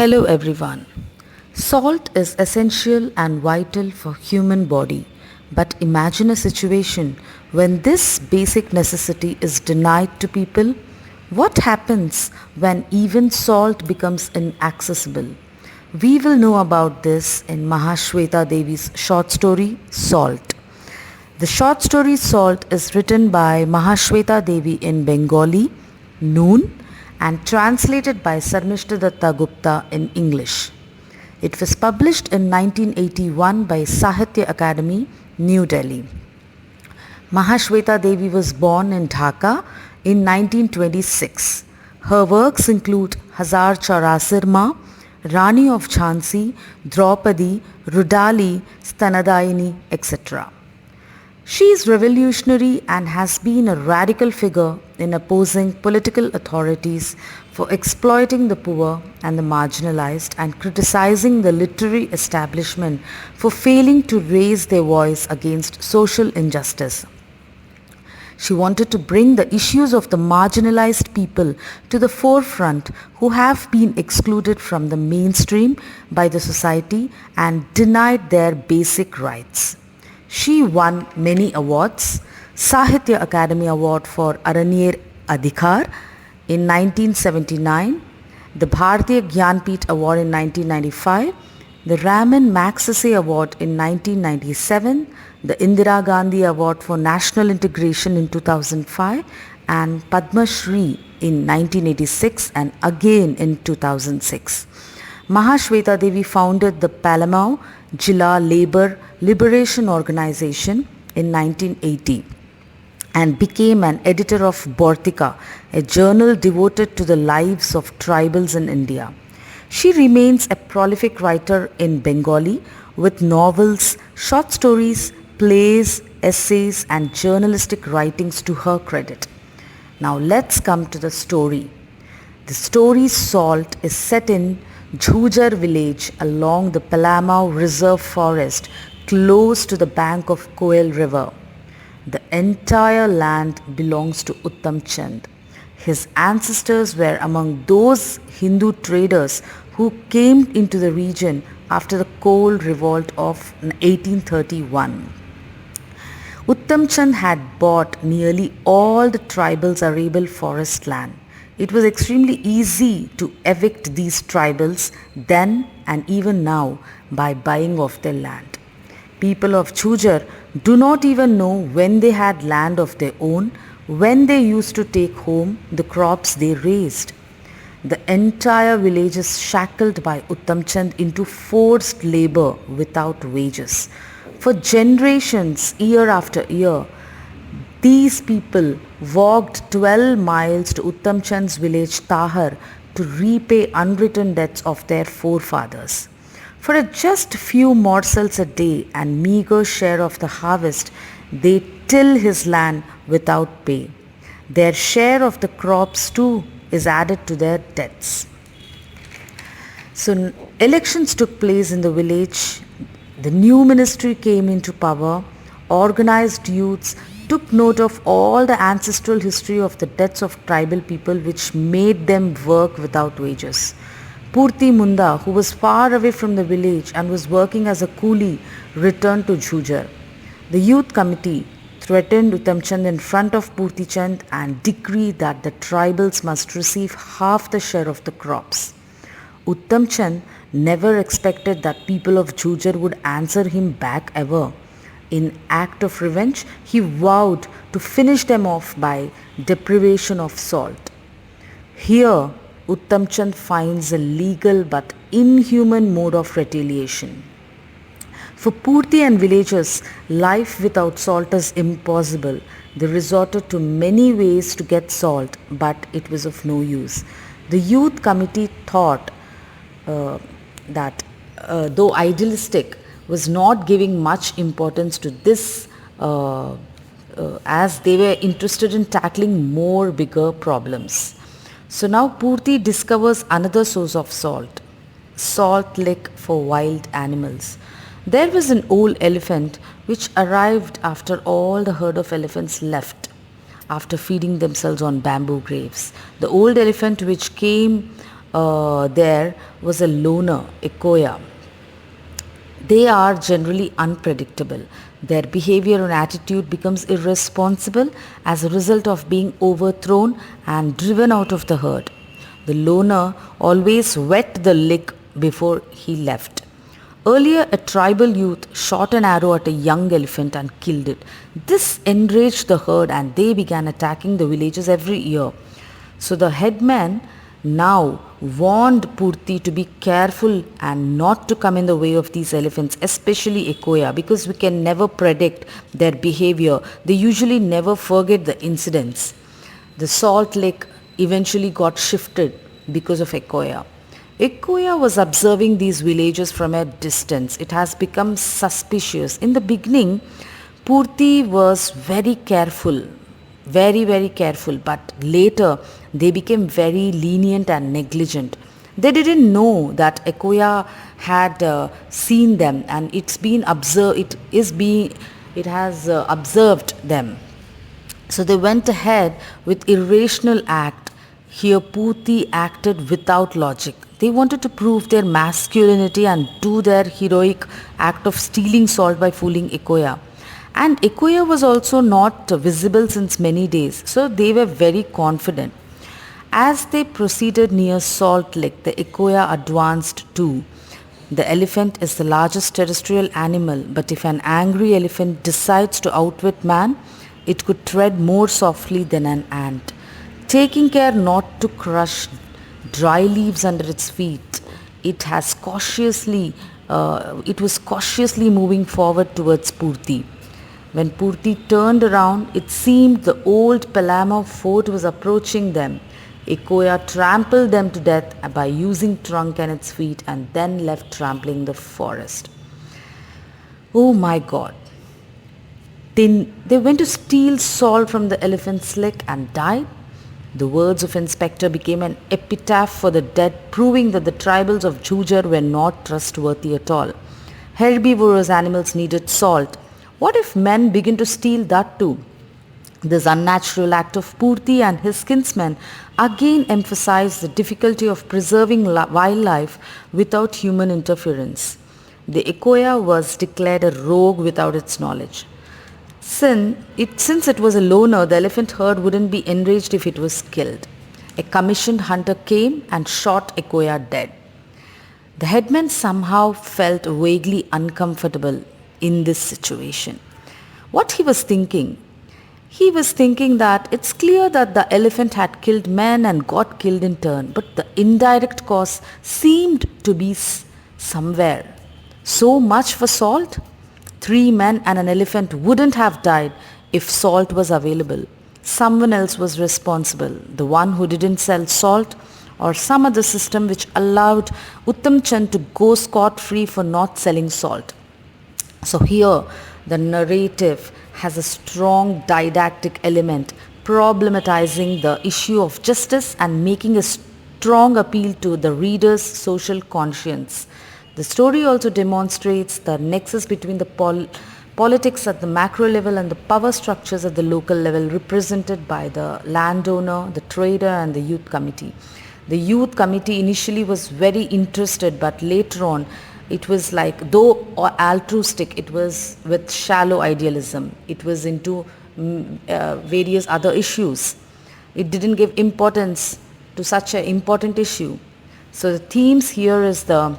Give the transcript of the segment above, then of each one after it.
Hello everyone. Salt is essential and vital for human body. But imagine a situation when this basic necessity is denied to people. What happens when even salt becomes inaccessible? We will know about this in Mahasweta Devi's short story Salt. The short story Salt is written by Mahasweta Devi in Bengali, Noon, and translated by Sarmishta Datta Gupta in English. It was published in 1981 by Sahitya Academy, New Delhi. Mahasweta Devi was born in Dhaka in 1926. Her works include Hazar Chaurasirma, Rani of Jhansi, Draupadi, Rudali, Stanadayini, etc. She is revolutionary and has been a radical figure in opposing political authorities for exploiting the poor and the marginalized and criticizing the literary establishment for failing to raise their voice against social injustice. She wanted to bring the issues of the marginalized people to the forefront who have been excluded from the mainstream by the society and denied their basic rights. She won many awards: Sahitya Academy Award for Aranyer Adhikar in 1979, the Bharatiya Gyanpith Award in 1995, the Raman Magsaysay Award in 1997, the Indira Gandhi Award for National Integration in 2005, and Padma Shri in 1986 and again in 2006. Mahasweta Devi founded the Palamau Jilla Labour Liberation Organization in 1980 and became an editor of Bortika, a journal devoted to the lives of tribals in India. She remains a prolific writer in Bengali with novels, short stories, plays, essays and journalistic writings to her credit. Now let's come to the story. The story Salt is set in Jhujar village along the Palamau Reserve Forest close to the bank of Koel River. The entire land belongs to Uttam Chand. His ancestors were among those Hindu traders who came into the region after the coal revolt of 1831. Uttam Chand had bought nearly all the tribal's arable forest land. It was extremely easy to evict these tribals then and even now by buying off their land. People of Jhujar do not even know when they had land of their own, when they used to take home the crops they raised. The entire village is shackled by Uttam Chand into forced labor without wages. For generations, year after year, these people walked 12 miles to Uttam Chand's village Tahar to repay unwritten debts of their forefathers. For just a few morsels a day and meager share of the harvest, they till his land without pay. Their share of the crops too is added to their debts. So elections took place in the village. The new ministry came into power. Organized youths took note of all the ancestral history of the debts of tribal people which made them work without wages. Purti Munda, who was far away from the village and was working as a coolie, returned to Jhujar. The youth committee threatened Uttam Chand in front of Purti Chand and decreed that the tribals must receive half the share of the crops. Uttam Chand never expected that people of Jhujar would answer him back ever. In act of revenge, he vowed to finish them off by deprivation of salt. Here, Uttam Chand finds a legal but inhuman mode of retaliation. For Purti and villagers, life without salt is impossible. They resorted to many ways to get salt, but it was of no use. The youth committee thought that though idealistic, was not giving much importance to this as they were interested in tackling more bigger problems. So now Purti discovers another source of salt, salt lick for wild animals. There was an old elephant which arrived after all the herd of elephants left after feeding themselves on bamboo graves. The old elephant which came there was a loner, Ekoya. They are generally unpredictable. Their behavior and attitude becomes irresponsible as a result of being overthrown and driven out of the herd. The loner always wet the lick before he left. Earlier, a tribal youth shot an arrow at a young elephant and killed it. This enraged the herd and they began attacking the villages every year. So the headman now warned Purti to be careful and not to come in the way of these elephants, especially Ekoya, because we can never predict their behavior. They usually never forget the incidents. The salt lake eventually got shifted because of Ekoya. Ekoya was observing these villages from a distance. It has become suspicious. In the beginning, Purti was very careful, very careful, but later they became very lenient and negligent. They didn't know that Ekoya had seen them, and it has observed them. So they went ahead with irrational act. Here Purti acted without logic. They wanted to prove their masculinity and do their heroic act of stealing salt by fooling Ekoya. And Ekoya was also not visible since many days, so they were very confident. As they proceeded near Salt Lake, the Ekoya advanced too. The elephant is the largest terrestrial animal, but if an angry elephant decides to outwit man, it could tread more softly than an ant, taking care not to crush dry leaves under its feet. It was cautiously moving forward towards Purti. When Purti turned around, it seemed the old Palamau fort was approaching them. Ekoya trampled them to death by using trunk and its feet and then left trampling the forest. Oh my God. They went to steal salt from the elephant's lick and died. The words of Inspector became an epitaph for the dead, proving that the tribals of Jhujar were not trustworthy at all. Herbivorous animals needed salt. What if men begin to steal that too? This unnatural act of Purti and his kinsmen again emphasized the difficulty of preserving wildlife without human interference. The Ekoya was declared a rogue without its knowledge. Since it was a loner, the elephant herd wouldn't be enraged if it was killed. A commissioned hunter came and shot Ekoya dead. The headman somehow felt vaguely uncomfortable in this situation. What he was thinking? He was thinking that it's clear that the elephant had killed men and got killed in turn, but the indirect cause seemed to be somewhere. So much for salt? 3 men and an elephant wouldn't have died if salt was available. Someone else was responsible, the one who didn't sell salt, or some other system which allowed Uttam Chand to go scot-free for not selling salt. So here the narrative has a strong didactic element, problematizing the issue of justice and making a strong appeal to the reader's social conscience. The story also demonstrates the nexus between the politics at the macro level and the power structures at the local level, represented by the landowner, the trader and the youth committee. The youth committee initially was very interested, but later on it was like, though altruistic, it was with shallow idealism. It was into various other issues. It didn't give importance to such an important issue. So the themes here is the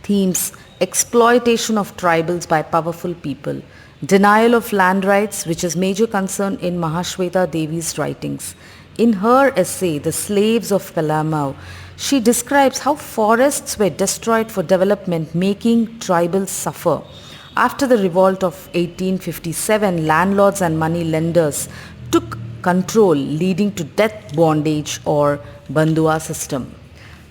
themes: exploitation of tribals by powerful people, denial of land rights, which is major concern in Mahasweta Devi's writings. In her essay, The Slaves of Palamau, she describes how forests were destroyed for development, making tribals suffer. After the revolt of 1857, landlords and money lenders took control, leading to death bondage or bandua system.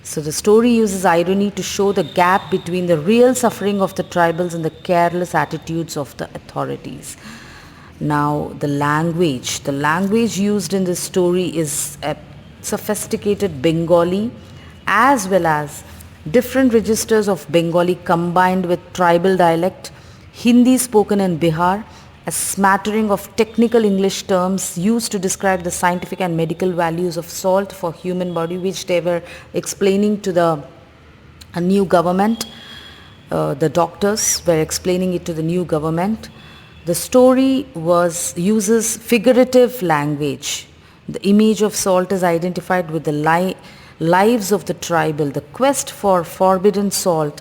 So the story uses irony to show the gap between the real suffering of the tribals and the careless attitudes of the authorities. Now the language used in this story is a sophisticated Bengali as well as different registers of Bengali combined with tribal dialect, Hindi spoken in Bihar a smattering of technical English terms used to describe the scientific and medical values of salt for human body, which they were explaining to the new government. The doctors were explaining it to the new government. The story uses figurative language. The image of salt is identified with the lives of the tribal. The quest for forbidden salt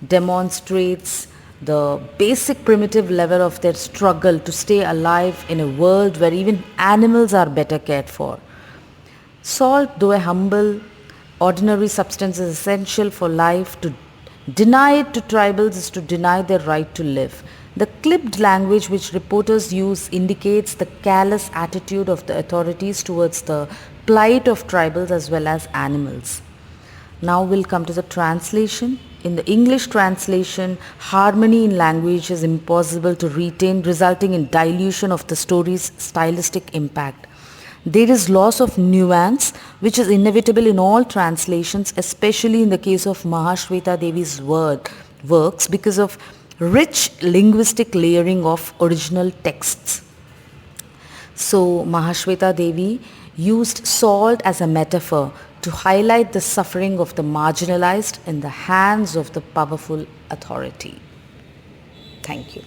demonstrates the basic primitive level of their struggle to stay alive in a world where even animals are better cared for. Salt, though a humble, ordinary substance, is essential for life. To deny it to tribals is to deny their right to live. The clipped language which reporters use indicates the callous attitude of the authorities towards the plight of tribals as well as animals. Now we'll come to the translation. In the English translation, harmony in language is impossible to retain, resulting in dilution of the story's stylistic impact. There is loss of nuance, which is inevitable in all translations, especially in the case of Mahasweta Devi's works, because of rich linguistic layering of original texts. So Mahasweta Devi used salt as a metaphor to highlight the suffering of the marginalized in the hands of the powerful authority. Thank you.